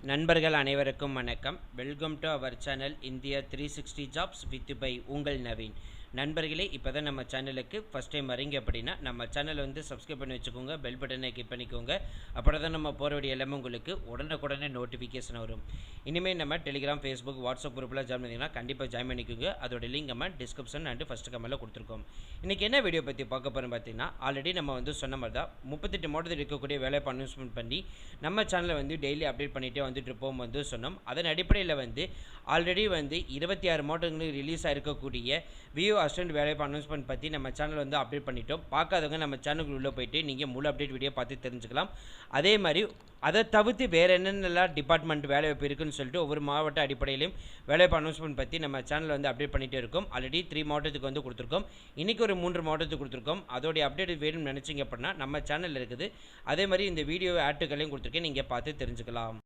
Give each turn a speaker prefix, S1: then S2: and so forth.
S1: நண்பர்கள் அனைவருக்கும் வணக்கம். Welcome to our channel India 360 jobs with by உங்கள் நவீன். நண்பர்களே, இப்போ தான் நம்ம சேனலுக்கு ஃபஸ்ட் டைம் வரீங்க அப்படின்னா நம்ம சேனலை வந்து சப்ஸ்கிரைப் பண்ணி வச்சுக்கோங்க, பெல் பட்டனை கிளிக் பண்ணிக்கோங்க. அப்போ தான் நம்ம போகிற வீடியோ எல்லாமே உங்களுக்கு உடனுக்குடனே நோட்டிஃபிகேஷன் வரும். இனிமேல் நம்ம டெலிகிராம், ஃபேஸ்புக், வாட்ஸ்அப் குரூப்பில் ஜாயின் பண்ணிங்கன்னா கண்டிப்பாக ஜாயின் பண்ணிக்கோங்க. அதோட லிங்க் நம்ம டிஸ்கிரிப்ஷன் அண்ட் ஃபஸ்ட்டு கமெண்ட்டில் கொடுத்துருக்கோம். இன்றைக்கி என்ன வீடியோ பற்றி பார்க்க போகிறோம் பார்த்தீங்கன்னா, ஆல்ரெடி நம்ம வந்து சொன்ன மாதிரி தான் 38 மாடல் இருக்கக்கூடிய வேலையை அனௌன்ஸ்மெண்ட் பண்ணி நம்ம சேனலை வந்து டெய்லி அப்டேட் பண்ணிகிட்டே வந்துட்டு இருப்போம் வந்து சொன்னோம். அதன் அடிப்படையில் வந்து ஆல்ரெடி வந்து 26 மாடல்களுக்கு ரிலீஸ் ஆகிருக்கக்கூடிய விஓ அசிஸ்டன்ட் வேலைவாய்ப்பு அனௌன்ஸ்மெண்ட் பற்றி நம்ம சேனல் வந்து அப்டேட் பண்ணிட்டோம். பார்க்காதவங்க நம்ம சேனலுக்கு உள்ளே போயிட்டு நீங்கள் முழு அப்டேட் வீடியோ பார்த்து தெரிஞ்சுக்கலாம். அதே மாதிரி அதை தவிர்த்து வேறு என்னென்னலாம் டிபார்ட்மெண்ட் வேலைவாய்ப்பு இருக்குன்னு சொல்லிட்டு ஒவ்வொரு மாவட்ட அடிப்படையிலையும் வேலைவாய்ப்பு அனௌன்ஸ்மெண்ட் பற்றி நம்ம சேனல் வந்து அப்டேட் பண்ணிகிட்டே இருக்கோம். ஆல்ரெடி 3 மாவட்டத்துக்கு வந்து கொடுத்துருக்கோம். இன்றைக்கி ஒரு 3 மாவட்டத்துக்கு கொடுத்துருக்கோம். அதோடைய அப்டேட் வேணும்னு நினச்சிங்க அப்படின்னா நம்ம சேனலில் இருக்குது. அதே மாதிரி இந்த வீடியோ ஆட்டுகளையும் கொடுத்துருக்கேன், நீங்கள் பார்த்து தெரிஞ்சுக்கலாம்.